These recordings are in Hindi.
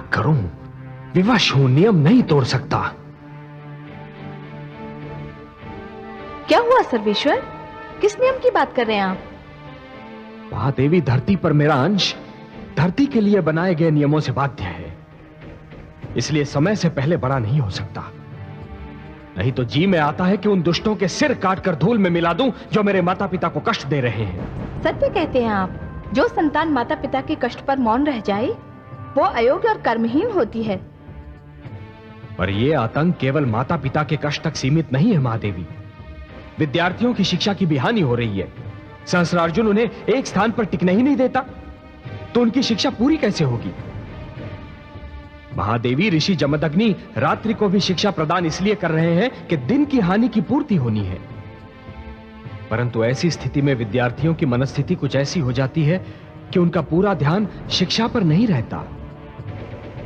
करूं, विवश हूं, नियम नहीं तोड़ सकता। क्या हुआ सर्वेश्वर? किस नियम की बात कर रहे हैं आप? महादेवी, धरती पर मेरा अंश धरती के लिए बनाए गए नियमों से बाध्य है, इसलिए समय से पहले बड़ा नहीं हो सकता। नहीं तो जी में आता है कि उन दुष्टों के सिर काटकर धूल में मिला दूं जो मेरे माता पिता को कष्ट दे रहे हैं। सत्य कहते हैं आप। जो संतान माता पिता के कष्ट पर मौन रह जाए वो अयोग्य और कर्महीन होती है। पर यह आतंक केवल माता पिता के कष्ट तक सीमित नहीं है महादेवी। विद्यार्थियों की शिक्षा की भी हानि हो रही है। सहस्रार्जुन उन्हें एक स्थान पर टिकने ही नहीं देता, तो उनकी शिक्षा पूरी कैसे होगी? महादेवी, ऋषि जमदग्नि रात्रि को भी शिक्षा प्रदान इसलिए कर रहे हैं कि दिन की हानि की पूर्ति होनी है। परंतु ऐसी स्थिति में विद्यार्थियों की मनस्थिति कुछ ऐसी हो जाती है कि उनका पूरा ध्यान शिक्षा पर नहीं रहता।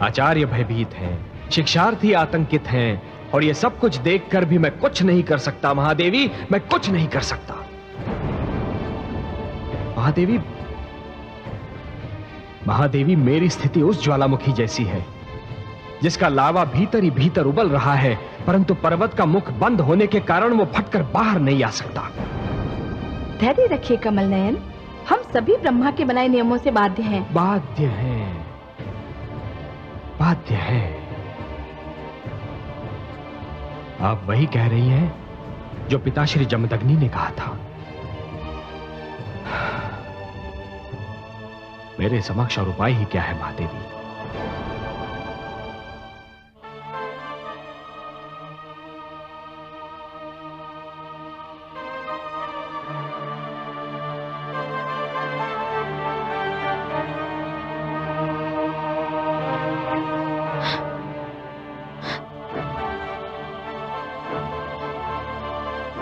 आचार्य भयभीत हैं, शिक्षार्थी आतंकित हैं, और यह सब कुछ देखकर भी मैं कुछ नहीं कर सकता महादेवी, मैं कुछ नहीं कर सकता। महादेवी, मेरी स्थिति उस ज्वालामुखी जैसी है जिसका लावा भीतर ही भीतर उबल रहा है, परंतु पर्वत का मुख बंद होने के कारण वो फटकर बाहर नहीं आ सकता। धैर्य रखिए कमल नयन, हम सभी ब्रह्मा के बनाए नियमों से बाध्य हैं। बाध्य हैं। आप वही कह रही हैं जो पिताश्री जमदग्नि ने कहा था। मेरे समक्ष और उपाय ही क्या है महादेवी?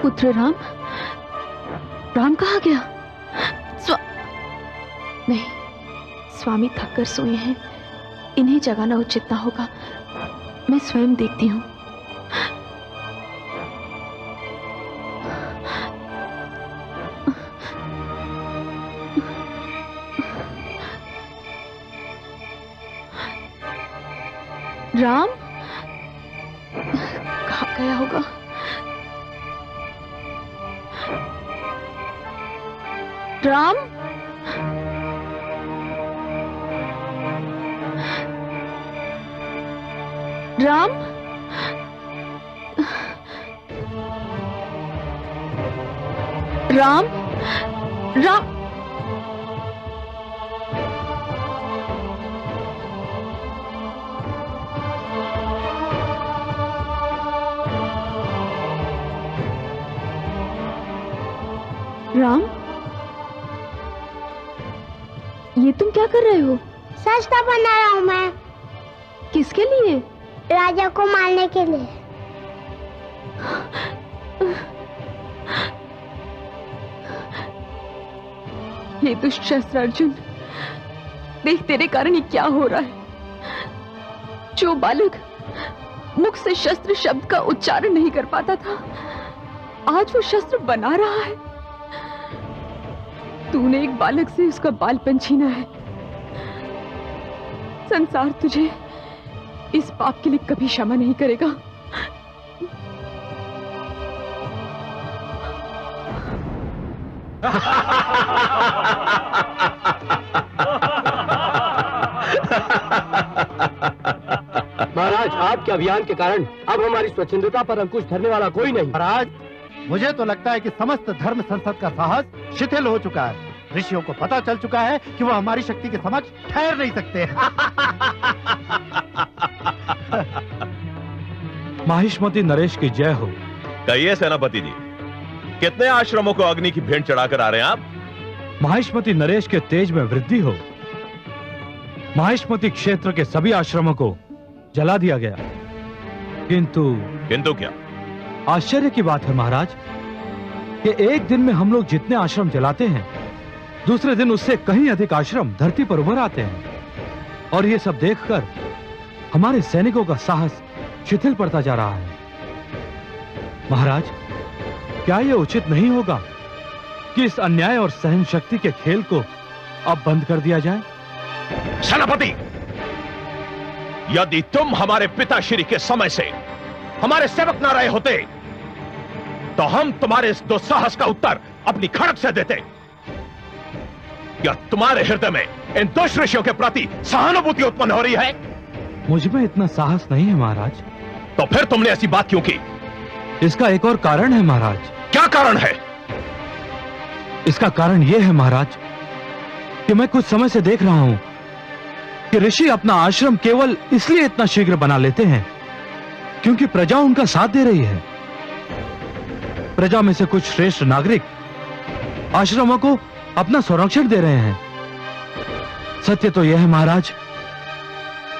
पुत्र राम, राम कहाँ गया? नहीं, स्वामी थक कर सोए हैं, इन्हें जगाना उचित ना होगा। मैं स्वयं देखती हूँ। राम कहाँ गया होगा? राम, राम, राम, राम, राम, ये तुम क्या कर रहे हो? सस्ता बना रहा हूँ मैं। किसके लिए? राजा को मारने के लिए। ये दुष्ट शस्त्र अर्जुन, देख तेरे कारण ये क्या हो रहा है। जो बालक मुख से शस्त्र शब्द का उच्चारण नहीं कर पाता था, आज वो शस्त्र बना रहा है। तूने एक बालक से उसका बालपन छीना है। संसार तुझे इस पाप के लिए कभी क्षमा नहीं करेगा। महाराज, आपके अभियान के कारण अब हमारी स्वच्छंदता पर अंकुश धरने वाला कोई नहीं। महाराज, मुझे तो लगता है कि समस्त धर्म संसद का साहस शिथिल हो चुका है। ऋषियों को पता चल चुका है कि वो हमारी शक्ति के समक्ष ठहर नहीं सकते। माहिष्मती नरेश की जय हो। कहिए सेनापति जी, कितने आश्रमों को अग्नि की भेंट चढ़ाकर आ रहे हैं आप? माहिष्मती नरेश के तेज में वृद्धि हो। माहिष्मती क्षेत्र के सभी आश्रमों को जला दिया गया, किंतु क्या? आश्चर्य की बात है महाराज कि एक दिन में हम लोग जितने आश्रम जलाते हैं, दूसरे दिन उससे कहीं अधिक आश्रम धरती पर उभर आते हैं। और ये सब देखकर हमारे सैनिकों का साहस शिथिल पड़ता जा रहा है। महाराज, क्या यह उचित नहीं होगा कि इस अन्याय और सहन शक्ति के खेल को अब बंद कर दिया जाए? सेनापति, यदि तुम हमारे पिताश्री के समय से हमारे सेवक न रहे होते तो हम तुम्हारे इस दुस्साहस का उत्तर अपनी खड़क से देते। या तुम्हारे हृदय में इन दुष्ट ऋषियों के प्रति सहानुभूति उत्पन्न हो रही है? मुझ में इतना साहस नहीं है महाराज। तो फिर तुमने ऐसी बात क्यों की? इसका एक और कारण है महाराज। क्या कारण है? इसका कारण यह है महाराज कि मैं कुछ समय से देख रहा हूं कि ऋषि अपना आश्रम केवल इसलिए इतना शीघ्र बना लेते हैं क्योंकि प्रजा उनका साथ दे रही है। प्रजा में से कुछ श्रेष्ठ नागरिक आश्रमों को अपना संरक्षण दे रहे हैं। सत्य तो यह है महाराज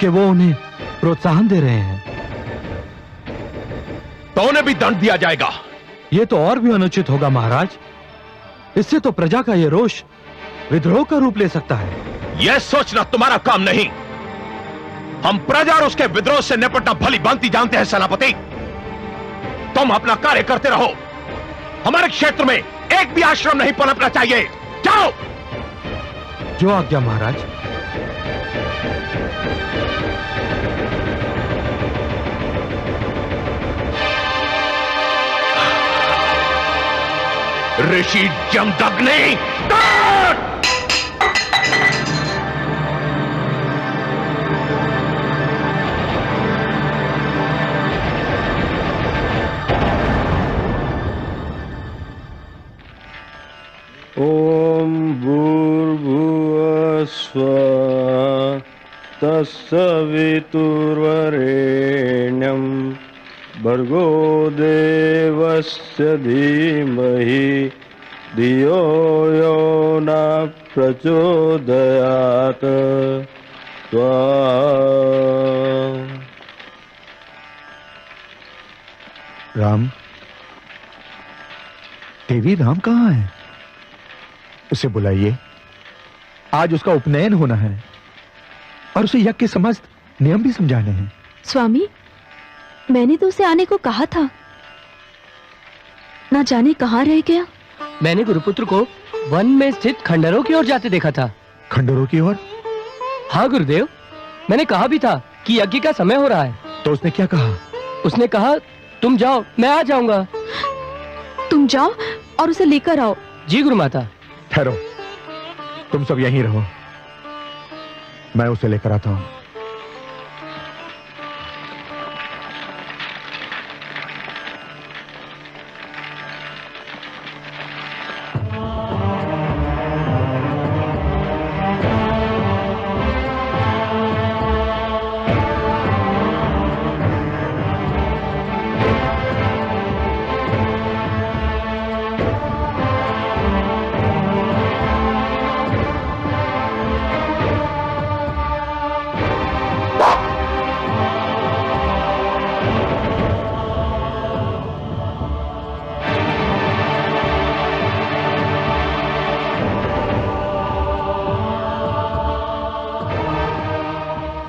कि वो उन्हें प्रोत्साहन दे रहे हैं। तो उन्हें भी दंड दिया जाएगा। यह तो और भी अनुचित होगा महाराज। इससे तो प्रजा का यह रोष विद्रोह का रूप ले सकता है। यह सोचना तुम्हारा काम नहीं। हम प्रजा और उसके विद्रोह से निपटना भली भांति जानते हैं सेनापति। तुम अपना कार्य करते रहो। हमारे क्षेत्र में एक भी आश्रम नहीं पनपना चाहिए। जाओ। जो आज्ञा महाराज। ऋषि जमदग्नि ओम भूर्भुवः स्वः तत्सवितुर्वरेण्यं भर्गो देवस्य धीमहि धियो यो न प्रचोदयात्। राम, देवी राम कहाँ है? उसे बुलाइए। आज उसका उपनयन होना है और उसे यज्ञ के समस्त नियम भी समझाने हैं। स्वामी, मैंने तो उसे आने को कहा था, ना जाने कहाँ रह गया। मैंने गुरुपुत्र को वन में स्थित खंडरों की ओर जाते देखा था। खंडरों की ओर? हाँ गुरुदेव, मैंने कहा भी था कि यज्ञ का समय हो रहा है। तो उसने क्या कहा? उसने कहा तुम जाओ, मैं आ जाऊंगा। तुम जाओ और उसे लेकर आओ। जी गुरुमाता। ठहरो, तुम सब यहीं रहो, मैं उसे लेकर आता हूं।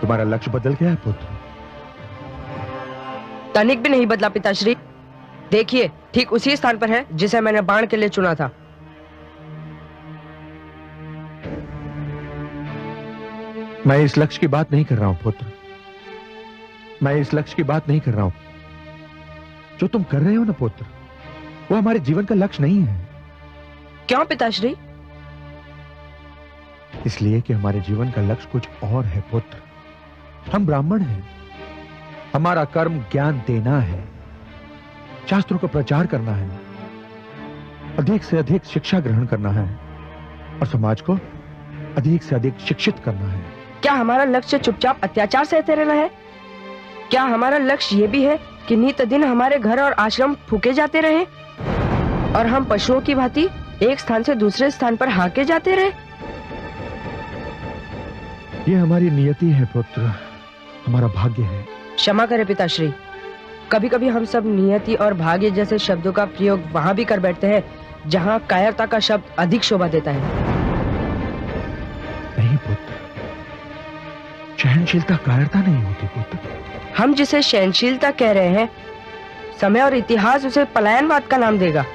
तुम्हारा लक्ष्य बदल गया है पुत्र? तनिक भी नहीं बदला पिताश्री। देखिए, ठीक उसी स्थान पर है जिसे मैंने बाण के लिए चुना था। मैं इस लक्ष्य की बात नहीं कर रहा हूं पुत्र, मैं इस लक्ष्य की बात नहीं कर रहा हूं। जो तुम कर रहे हो ना पुत्र, वो हमारे जीवन का लक्ष्य नहीं है। क्यों पिताश्री? इसलिए कि हमारे जीवन का लक्ष्य कुछ और है पुत्र। हम ब्राह्मण हैं, हमारा कर्म ज्ञान देना है, शास्त्रों का प्रचार करना है, अधिक से अधिक शिक्षा ग्रहण करना है और समाज को अधिक से अधिक शिक्षित करना है। क्या हमारा लक्ष्य चुपचाप अत्याचार सहते रहना है? क्या हमारा लक्ष्य ये भी है कि नित दिन हमारे घर और आश्रम फूके जाते रहे और हम पशुओं की भांति एक स्थान से दूसरे स्थान पर हाके जाते रहे? ये हमारी नियति है पुत्र, हमारा भाग्य है। क्षमा करें पिताश्री, कभी कभी हम सब नियति और भाग्य जैसे शब्दों का प्रयोग वहां भी कर बैठते हैं जहां कायरता का शब्द अधिक शोभा देता है। नहीं पुत्र, सहनशीलता कायरता नहीं होती पुत्र। हम जिसे सहनशीलता कह रहे हैं, समय और इतिहास उसे पलायनवाद का नाम देगा,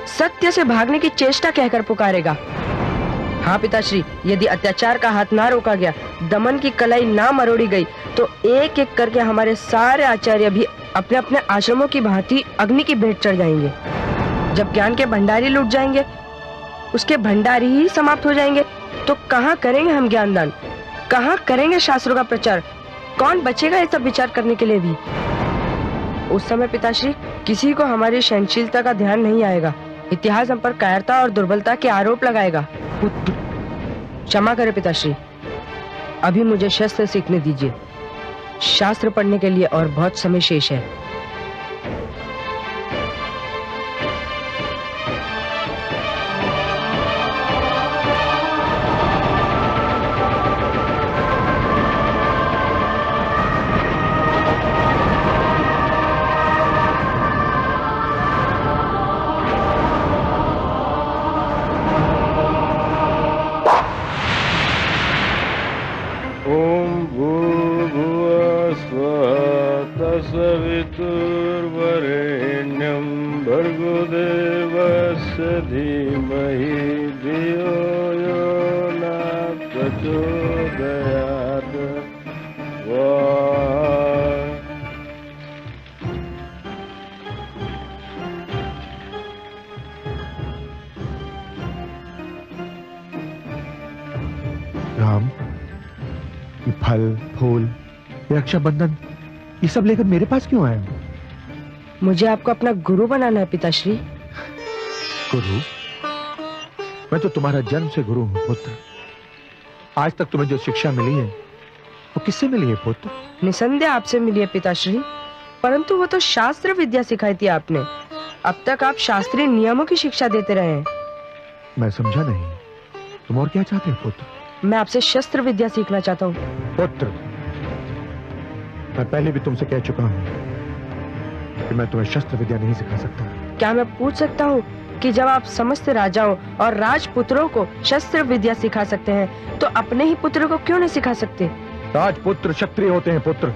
सत्य से भागने की चेष्टा कहकर पुकारेगा। हाँ पिताश्री, यदि अत्याचार का हाथ ना रोका गया, दमन की कलाई ना मरोड़ी गई, तो एक एक करके हमारे सारे आचार्य भी अपने अपने आश्रमों की भांति अग्नि की भेंट चढ़ जाएंगे। जब ज्ञान के भंडारी लूट जाएंगे, उसके भंडारी ही समाप्त हो जाएंगे, तो कहाँ करेंगे हम ज्ञानदान, कहाँ करेंगे शास्त्रों का प्रचार, कौन बचेगा ये सब विचार करने के लिए भी। उस समय पिताश्री किसी को हमारी सहनशीलता का ध्यान नहीं आएगा। इतिहास हम पर कायरता और दुर्बलता के आरोप लगाएगा। क्षमा करें पिताश्री, अभी मुझे शस्त्र सीखने दीजिए। शास्त्र पढ़ने के लिए और बहुत समय शेष है। ओम भूर्भुवः स्वः तत्सवितुर्वरेण्यं भर्गो देवस्य धीमहि धियो यो न प्रचोदयात्। राम, ये फल फूल, ये रक्षाबंधन, ये सब लेकर मेरे पास क्यों आए? मुझे आपको अपना गुरु बनाना है पिताश्री। गुरु? मैं तो तुम्हारा जन्म से गुरु हूं पुत्र। आज तक तुम्हें जो शिक्षा मिली है वो किससे मिली है पुत्र? निसंदेह आपसे मिली है पिताश्री, परंतु वो तो शास्त्र विद्या सिखाई थी आपने। अब तक आप शास्त्रीय नियमों की शिक्षा देते रहे हैं। मैं समझा नहीं, तुम और क्या चाहते हो पुत्र? मैं आपसे शस्त्र विद्या सीखना चाहता हूँ। पुत्र, मैं पहले भी तुमसे कह चुका हूँ कि मैं तुम्हें शस्त्र विद्या नहीं सिखा सकता। क्या मैं पूछ सकता हूँ कि जब आप समस्त राजाओं और राजपुत्रों को शस्त्र विद्या सिखा सकते हैं, तो अपने ही पुत्र को क्यों नहीं सिखा सकते? राजपुत्र क्षत्रिय होते हैं पुत्र।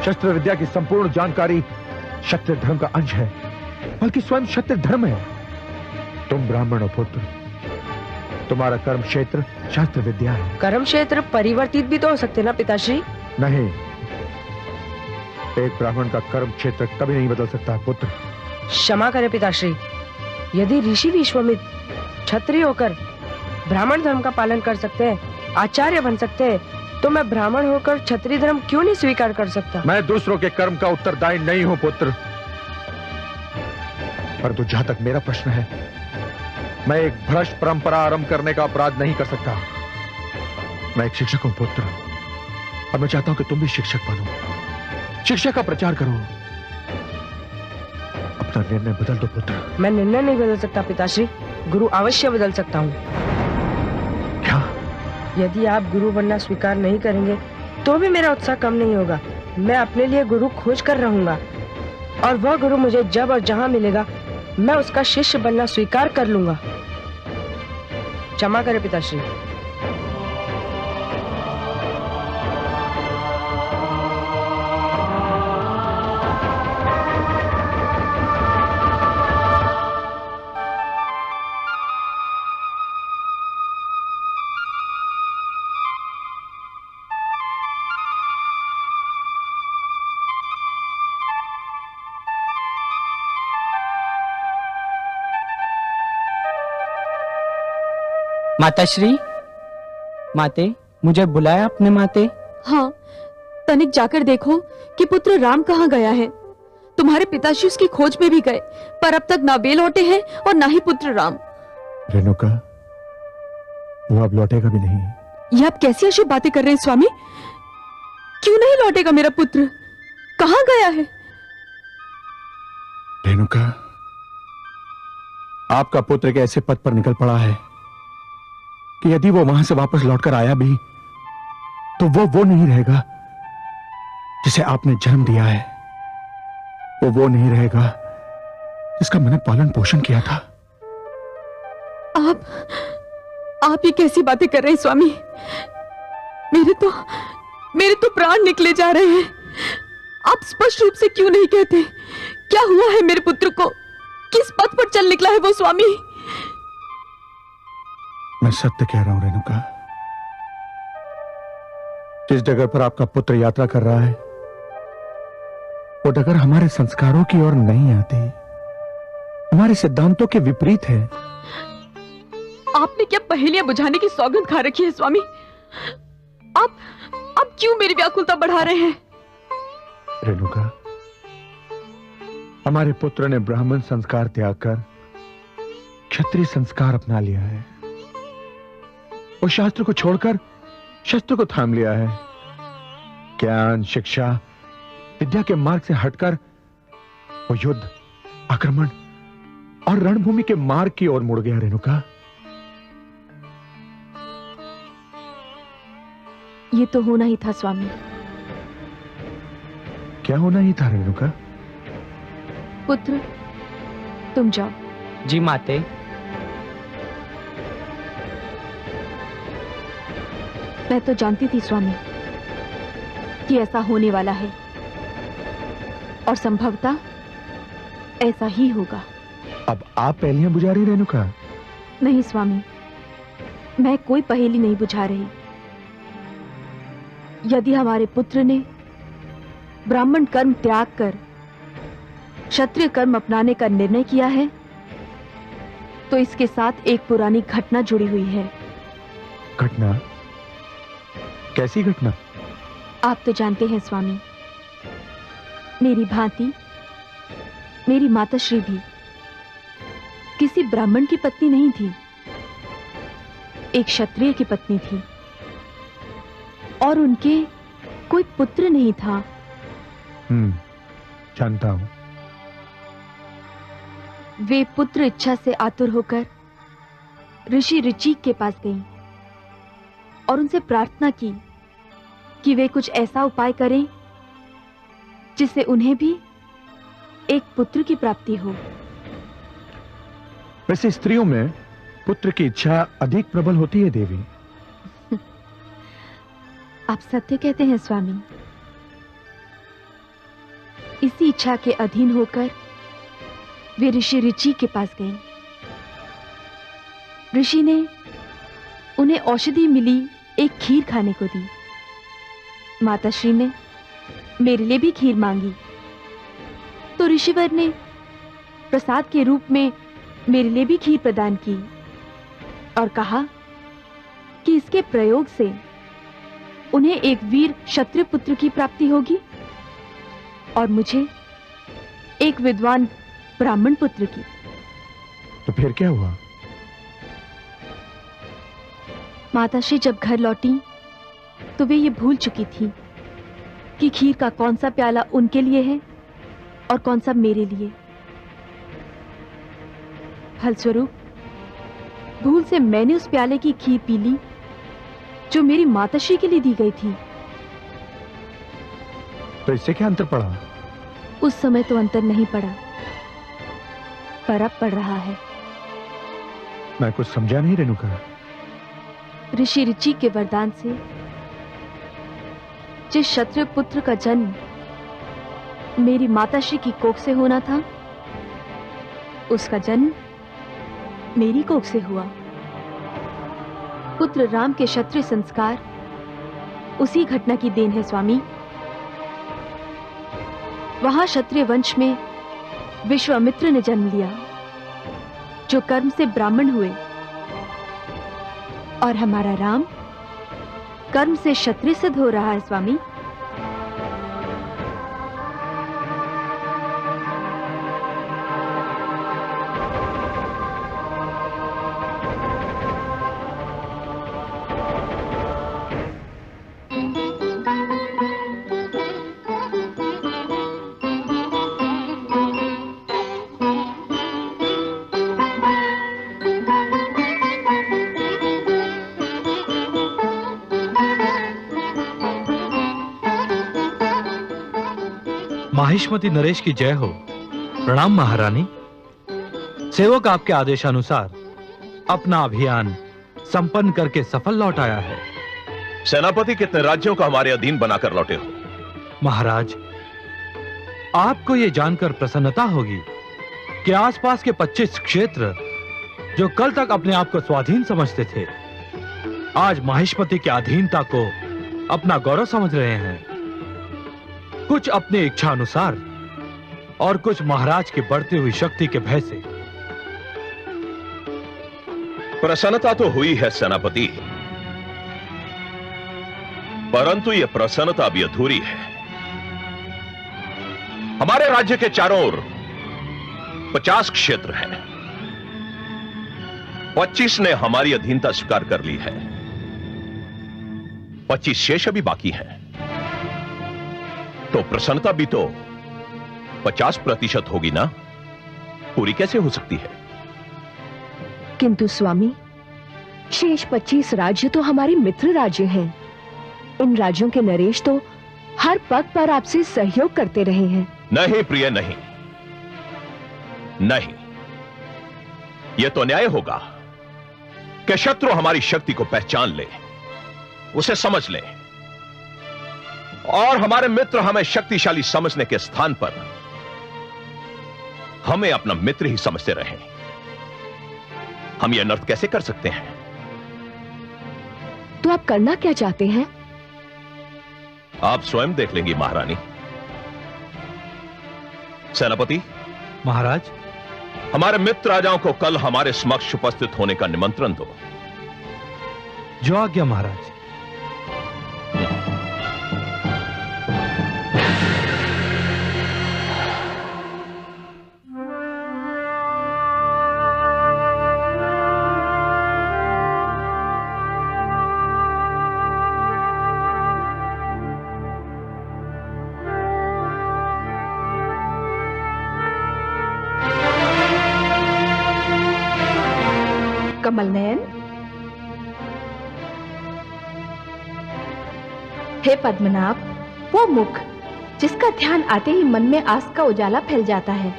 शस्त्र विद्या की संपूर्ण जानकारी क्षत्रिय धर्म का अंश है, बल्कि स्वयं क्षत्रिय धर्म है। तुम ब्राह्मण हो पुत्र, तुम्हारा कर्म क्षेत्र शास्त्र विद्या है। कर्म क्षेत्र परिवर्तित भी तो हो सकते ना पिताश्री? नहीं, एक ब्राह्मण का कर्म क्षेत्र कभी नहीं बदल सकता पुत्र। क्षमा करें पिताश्री, यदि ऋषि विश्वामित्र क्षत्रिय होकर ब्राह्मण धर्म का पालन कर सकते हैं, आचार्य बन सकते हैं, तो मैं ब्राह्मण होकर क्षत्रिय धर्म क्यों नहीं स्वीकार कर सकता? मैं दूसरों के कर्म का उत्तरदायी नहीं हूं पुत्र, परंतु जहां तक मेरा प्रश्न है, मैं एक भ्रष्ट परंपरा आरंभ करने का अपराध नहीं कर सकता। मैं एक शिक्षक हूं पुत्र, और मैं चाहता हूं कि तुम भी शिक्षक बनो, शिक्षा का प्रचार करो। अपना निर्णय बदल दो पुत्र। मैं निर्णय नहीं बदल सकता पिताश्री, गुरु अवश्य बदल सकता हूँ। क्या? यदि आप गुरु बनना स्वीकार नहीं करेंगे, तो भी मेरा उत्साह कम नहीं होगा। मैं अपने लिए गुरु खोज कर रहूंगा, और वह गुरु मुझे जब और जहां मिलेगा, मैं उसका शिष्य बनना स्वीकार कर लूंगा। क्षमा करें पिताश्री। माताश्री, माते, मुझे बुलाया आपने माते? हाँ, तनिक जाकर देखो कि पुत्र राम कहाँ गया है। तुम्हारे पिताश्री उसकी खोज में भी गए, पर अब तक ना वे लौटे हैं और ना ही पुत्र राम। रेणुका, वो अब लौटेगा भी नहीं। ये आप कैसी अशुभ बातें कर रहे हैं स्वामी? क्यों नहीं लौटेगा मेरा पुत्र? कहाँ गया है? रेणुका, आपका पुत्र एक ऐसे पद पर निकल पड़ा है कि यदि वो वहां से वापस लौटकर आया भी, तो वो नहीं रहेगा जिसे आपने जन्म दिया है। वो नहीं रहेगा जिसका मैंने पालन पोषण किया था। आप ये कैसी बातें कर रहे हैं स्वामी? मेरे तो प्राण निकले जा रहे हैं। आप स्पष्ट रूप से क्यों नहीं कहते? क्या हुआ है मेरे पुत्र को? किस पथ पर चल निकला है वो स्वामी? मैं सत्य कह रहा हूं रेणुका। जिस डगर पर आपका पुत्र यात्रा कर रहा है, वो डगर हमारे संस्कारों की ओर नहीं आती, हमारे सिद्धांतों के विपरीत है। आपने क्या पहेलियां बुझाने की सौगंध खा रखी है स्वामी? आप क्यों मेरी व्याकुलता बढ़ा रहे हैं? रेणुका, हमारे पुत्र ने ब्राह्मण संस्कार त्याग कर क्षत्रिय संस्कार अपना लिया है। वो शास्त्र को छोड़कर शस्त्र को थाम लिया है। ज्ञान, शिक्षा, विद्या के मार्ग से हटकर वो युद्ध, आक्रमण और रणभूमि के मार्ग की ओर मुड़ गया। रेणुका, ये तो होना ही था स्वामी। क्या होना ही था रेणुका? पुत्र, तुम जाओ। जी माते। मैं तो जानती थी स्वामी कि ऐसा होने वाला है और संभवतः ऐसा ही होगा। अब आप पहेलियां बुझा रही रेणुका? नहीं स्वामी, मैं कोई पहेली नहीं बुझा रही। यदि हमारे पुत्र ने ब्राह्मण कर्म त्याग कर क्षत्रिय कर्म अपनाने का निर्णय किया है, तो इसके साथ एक पुरानी घटना जुड़ी हुई है। घटना? कैसी घटना? आप तो जानते हैं स्वामी, मेरी भांति मेरी माताश्री भी किसी ब्राह्मण की पत्नी नहीं थी, एक क्षत्रिय की पत्नी थी और उनके कोई पुत्र नहीं था। जानता हूं। वे पुत्र इच्छा से आतुर होकर ऋषि ऋचिक के पास गईं और उनसे प्रार्थना की कि वे कुछ ऐसा उपाय करें जिससे उन्हें भी एक पुत्र की प्राप्ति हो। वैसे स्त्रियों में पुत्र की इच्छा अधिक प्रबल होती है देवी। आप सत्य कहते हैं स्वामी। इसी इच्छा के अधीन होकर वे ऋषि ऋचि के पास गए। ऋषि ने उन्हें औषधि मिली एक खीर खाने को दी। माताश्री ने मेरे लिए भी खीर मांगी, तो ऋषिवर ने प्रसाद के रूप में मेरे लिए भी खीर प्रदान की और कहा कि इसके प्रयोग से उन्हें एक वीर क्षत्रिय पुत्र की प्राप्ति होगी और मुझे एक विद्वान ब्राह्मण पुत्र की। तो फिर क्या हुआ? माताश्री जब घर लौटी तो वे ये भूल चुकी थी कि खीर का कौन सा प्याला उनके लिए है और कौन सा मेरे लिए। फलस्वरूप भूल से मैंने उस प्याले की खीर पी ली जो मेरी माताश्री के लिए दी गई थी। तो इससे क्या अंतर पड़ा? उस समय तो अंतर नहीं पड़ा, पर अब पड़ रहा है। मैं कुछ समझा नहीं रेणुका। ऋषि ऋचि के वरदान से जिस क्षत्रिय पुत्र का जन्म मेरी माताश्री की कोख से होना था, उसका जन्म मेरी कोख से हुआ। पुत्र राम के क्षत्रिय संस्कार उसी घटना की देन है स्वामी। वहां क्षत्रिय वंश में विश्वामित्र ने जन्म लिया, जो कर्म से ब्राह्मण हुए, और हमारा राम कर्म से क्षत्रिय सिद्ध हो रहा है स्वामी। माहिष्मती नरेश की जय हो। प्रणाम महारानी। सेवक आपके आदेशानुसार अपना अभियान संपन्न करके सफल लौट आया है। सेनापति कितने राज्यों का हमारे अधीन बनाकर लौटे हो? महाराज, आपको यह जानकर प्रसन्नता होगी कि आसपास के 25 क्षेत्र जो कल तक अपने आप को स्वाधीन समझते थे, आज महेशपति की अधीनता को अपना गौरव समझ रहे हैं। कुछ अपनी इच्छा अनुसार और कुछ महाराज की बढ़ती हुई शक्ति के भय से। प्रसन्नता तो हुई है सेनापति, परंतु यह प्रसन्नता भी अधूरी है। हमारे राज्य के चारों ओर 50 क्षेत्र हैं, 25 ने हमारी अधीनता स्वीकार कर ली है, 25 शेष अभी बाकी है। तो प्रसन्नता भी तो 50% होगी ना, पूरी कैसे हो सकती है? किंतु स्वामी, शेष 25 राज्य तो हमारे मित्र राज्य हैं। इन राज्यों के नरेश तो हर पग पर आपसे सहयोग करते रहे हैं। नहीं प्रिय, नहीं नहीं, यह तो न्याय होगा कि शत्रु हमारी शक्ति को पहचान ले, उसे समझ ले, और हमारे मित्र हमें शक्तिशाली समझने के स्थान पर हमें अपना मित्र ही समझते रहें। हम यह अनर्थ कैसे कर सकते हैं? तो आप करना क्या चाहते हैं? आप स्वयं देख लेंगी महारानी। सेनापति महाराज, हमारे मित्र राजाओं को कल हमारे समक्ष उपस्थित होने का निमंत्रण दो। जो आज्ञा महाराज। कमल नयन, हे पद्मनाभ, वो मुख जिसका ध्यान आते ही मन में आस का उजाला फैल जाता है,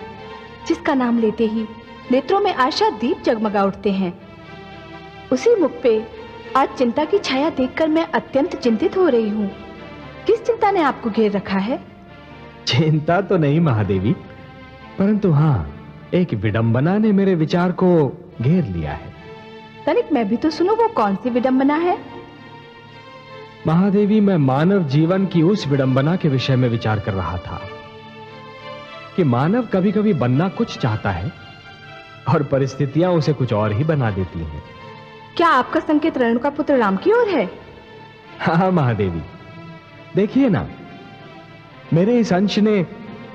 जिसका नाम लेते ही नेत्रों में आशा दीप जगमगा उठते हैं, उसी मुख पे आज चिंता की छाया देखकर मैं अत्यंत चिंतित हो रही हूँ। किस चिंता ने आपको घेर रखा है? चिंता तो नहीं महादेवी, परंतु हाँ, एक विडंबना ने मेरे विचार को घेर लिया है। तनिक मैं भी तो सुनो, वो कौन सी विडंबना है? महादेवी, मैं मानव जीवन की उस विडंबना के विषय में विचार कर रहा था कि मानव कभी कभी बनना कुछ चाहता है और परिस्थितियां उसे कुछ और ही बना देती हैं। क्या आपका संकेत रेणुका पुत्र राम की ओर है? हाँ महादेवी, देखिए ना, मेरे इस अंश ने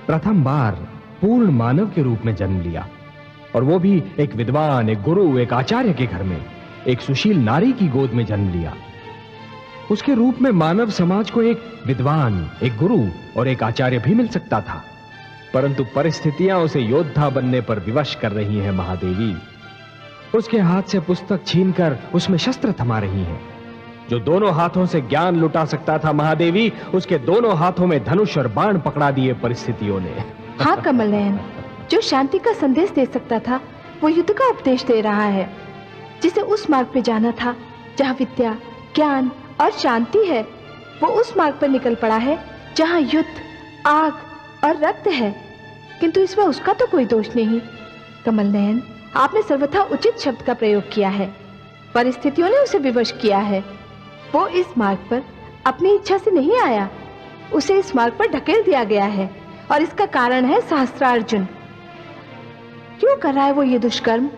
प्रथम बार पूर्ण मानव के रूप में जन्म लिया, और वो भी एक विद्वान, एक गुरु, एक आचार्य के घर में, एक सुशील नारी की गोद में जन्म लिया। उसके रूप में मानव समाज को एक विद्वान, एक गुरु और एक आचार्य भी मिल सकता था, परंतु परिस्थितियां उसे योद्धा बनने पर विवश कर रही हैं महादेवी। उसके हाथ से पुस्तक छीनकर उसमें शस्त्र थमा रही हैं। जो दोनों हाथों से ज्ञान लुटा सकता था महादेवी, उसके दोनों हाथों में धनुष और बाण पकड़ा दिए परिस्थितियों ने। हाँ कमल नयन, जो शांति का संदेश दे सकता था वो युद्ध का उपदेश दे रहा है। जिसे उस मार्ग पे जाना था जहाँ विद्या, ज्ञान और शांति है, वो उस मार्ग पर निकल पड़ा है जहाँ युद्ध, आग और रक्त है। किंतु इसमें उसका तो कोई दोष नहीं। कमल नयन, आपने सर्वथा उचित शब्द का प्रयोग किया है। परिस्थितियों ने उसे विवश किया है। वो इस मार्ग पर अपनी इच्छा से नहीं आया, उसे इस मार्ग पर ढकेल दिया गया है, और इसका कारण है सहस्त्रार्जुन। क्यों कर रहा है वो ये दुष्कर्म?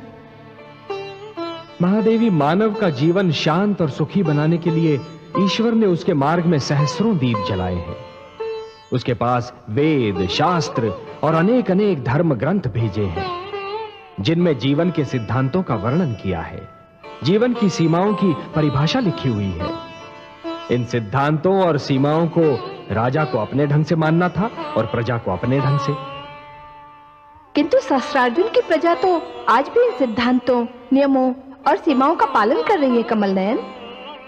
महादेवी, मानव का जीवन शांत और सुखी बनाने के लिए ईश्वर ने उसके मार्ग में सहस्रों दीप जलाए हैं। उसके पास वेद, शास्त्र और अनेक अनेक धर्म ग्रंथ भेजे हैं, जिनमें जीवन के सिद्धांतों का वर्णन किया है, जीवन की सीमाओं की परिभाषा लिखी हुई है। इन सिद्धांतों और सीमाओं को राजा को अपने ढंग से मानना था और प्रजा को अपने ढंग से। किंतु सहस्त्रार्जुन की प्रजा तो आज भी इन सिद्धांतों, नियमों और सीमाओं का पालन कर रही है कमल नयन।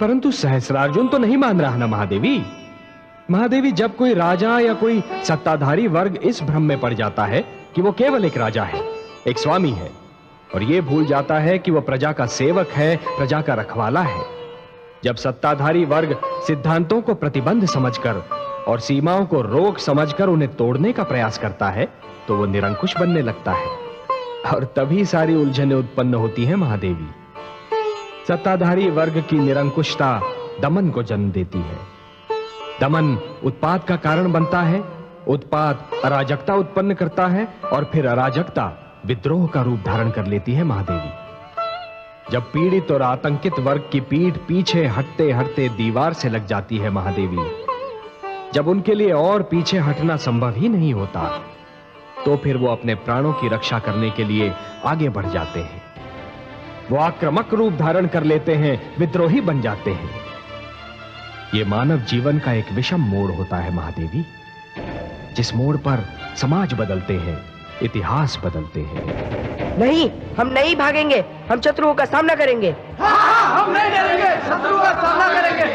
परंतु सहस्त्रार्जुन तो नहीं मान रहा ना महादेवी। महादेवी, जब कोई राजा या कोई सत्ताधारी वर्ग इस भ्रम में पड़ जाता है कि वो केवल एक राजा है, एक स्वामी है, और ये भूल जाता है कि वो प्रजा का सेवक है, प्रजा का रखवाला है, जब सत्ताधारी वर्ग सिद्धांतों को प्रतिबंध समझकर और सीमाओं को रोक समझकर उन्हें तोड़ने का प्रयास करता है, तो वो निरंकुश बनने लगता है। और तभी सारी उलझनें उत्पन्न होती हैं महादेवी। सत्ताधारी वर्ग की निरंकुशता दमन को जन्म देती है। दमन उत्पात का कारण बनता है, उत्पात अराजकता उत्पन्न करता है और फिर अराजकता विद्रोह का रूप धारण कर लेती है महादेवी। जब पीड़ित और आतंकित वर्ग की पीठ पीछे हटते हटते दीवार से लग जाती है महादेवी, जब उनके लिए और पीछे हटना संभव ही नहीं होता, तो फिर वो अपने प्राणों की रक्षा करने के लिए आगे बढ़ जाते हैं। वो आक्रामक रूप धारण कर लेते हैं, विद्रोही बन जाते हैं। ये मानव जीवन का एक विषम मोड़ होता है महादेवी, जिस मोड़ पर समाज बदलते हैं, इतिहास बदलते हैं। नहीं, हम नहीं भागेंगे, हम शत्रुओं का सामना करेंगे। हम नहीं डरेंगे, शत्रुओं का सामना करेंगे।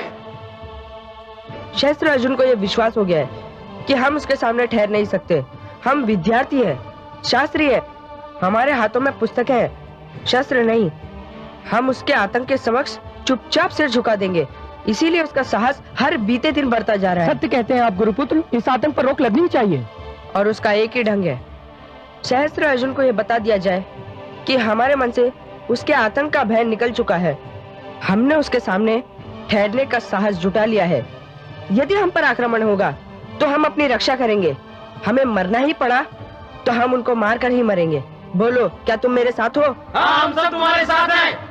शस्त्र अर्जुन को यह विश्वास हो गया है कि हम उसके सामने ठहर नहीं सकते। हम विद्यार्थी हैं, शास्त्री हैं, हमारे हाथों में पुस्तकें हैं, शस्त्र नहीं। हम उसके आतंक के समक्ष चुपचाप सिर झुका देंगे। इसीलिए उसका साहस हर बीते दिन बढ़ता जा रहा है। सत्य कहते हैं आप गुरुपुत्र, इस आतंक पर रोक लगनी चाहिए। और उसका एक ही ढंग है, सहस्त्र अर्जुन को यह बता दिया जाए कि हमारे मन से उसके आतंक का भय निकल चुका है। हमने उसके सामने ठहरने का साहस जुटा लिया है। यदि हम पर आक्रमण होगा तो हम अपनी रक्षा करेंगे। हमें मरना ही पड़ा तो हम उनको मारकर ही मरेंगे। बोलो, क्या तुम मेरे साथ हो? हाँ, हम सब तुम्हारे साथ हैं।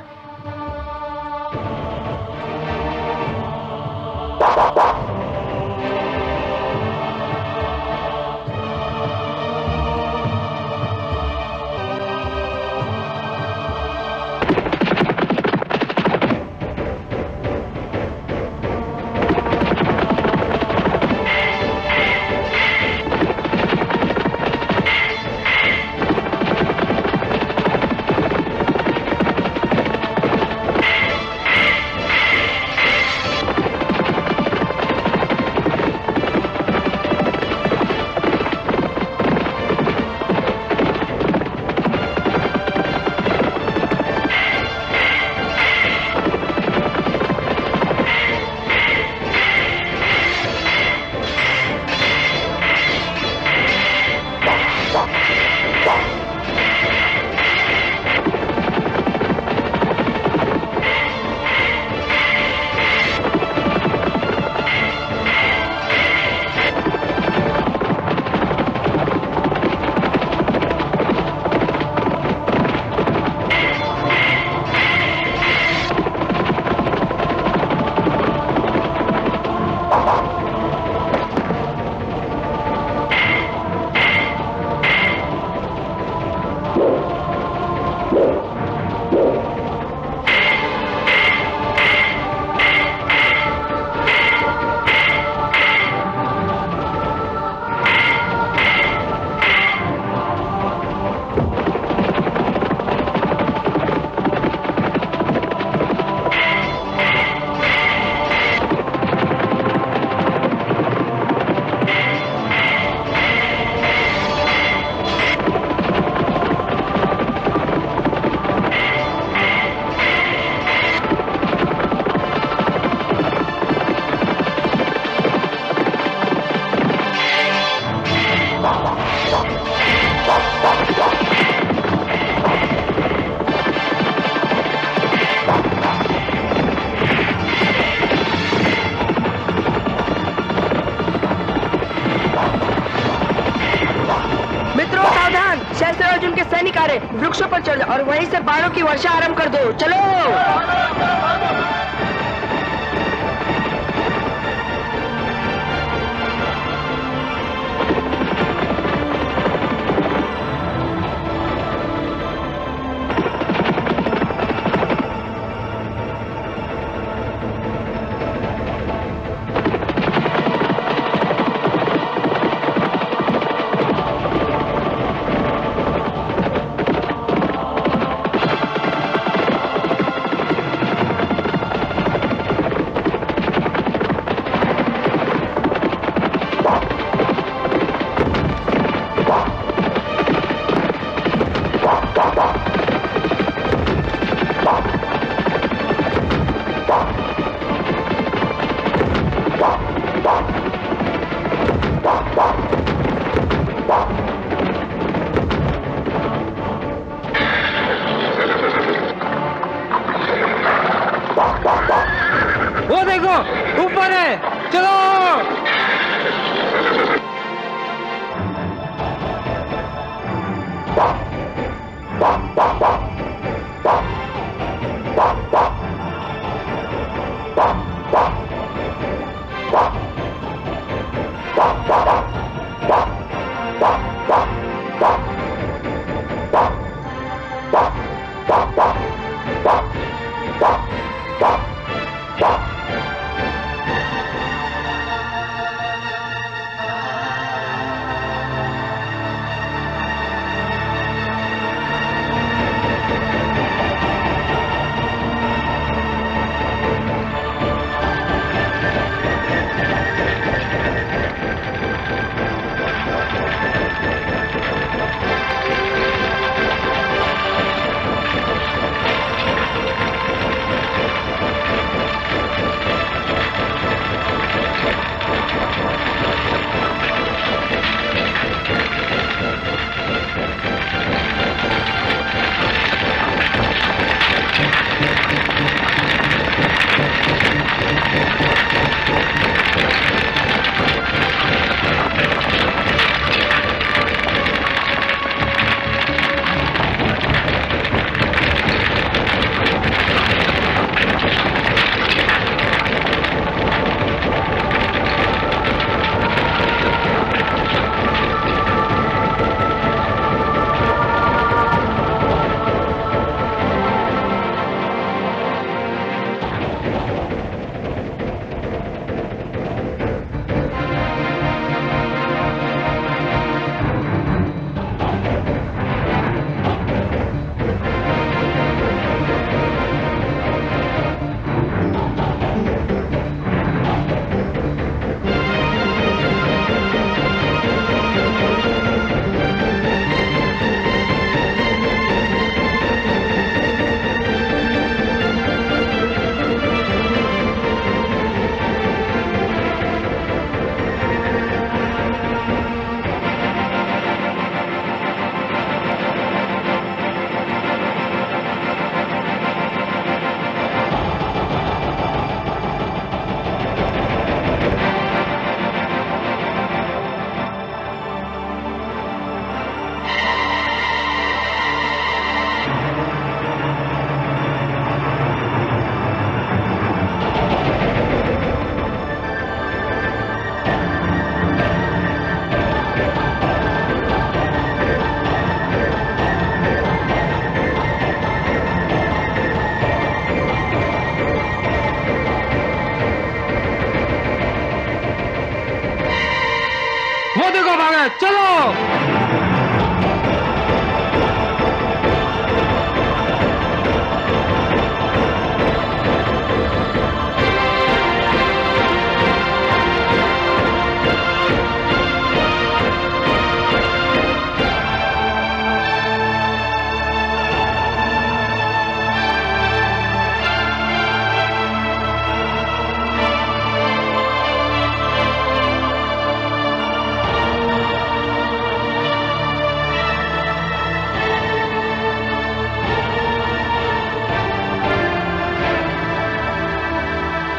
वृक्षों पर चढ़ और वहीं से बाणों की वर्षा आरंभ कर दो। चलो। ऊपर है, चलो।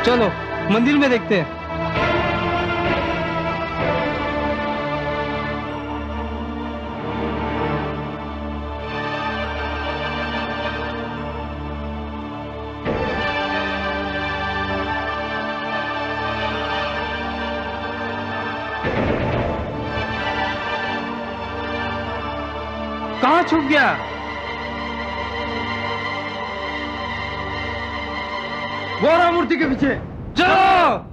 चलो मंदिर में देखते हैं। कहाँ छुप गया? गौरा मूर्ति के पीछे चलो।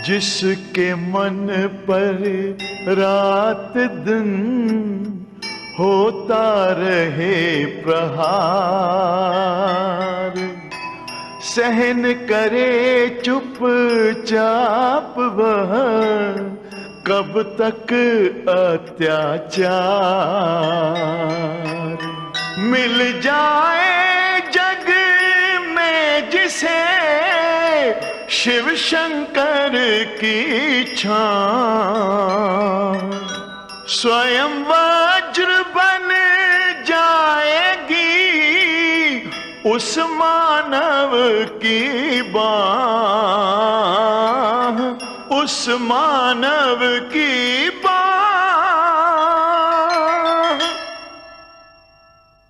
जिसके मन पर रात दिन होता रहे प्रहार, सहन करे चुपचाप वह कब तक अत्याचार। मिल जाए जग में जिसे शिव शंकर की छां, स्वयं वज्र बन जाएगी उस मानव की बाह, उस मानव की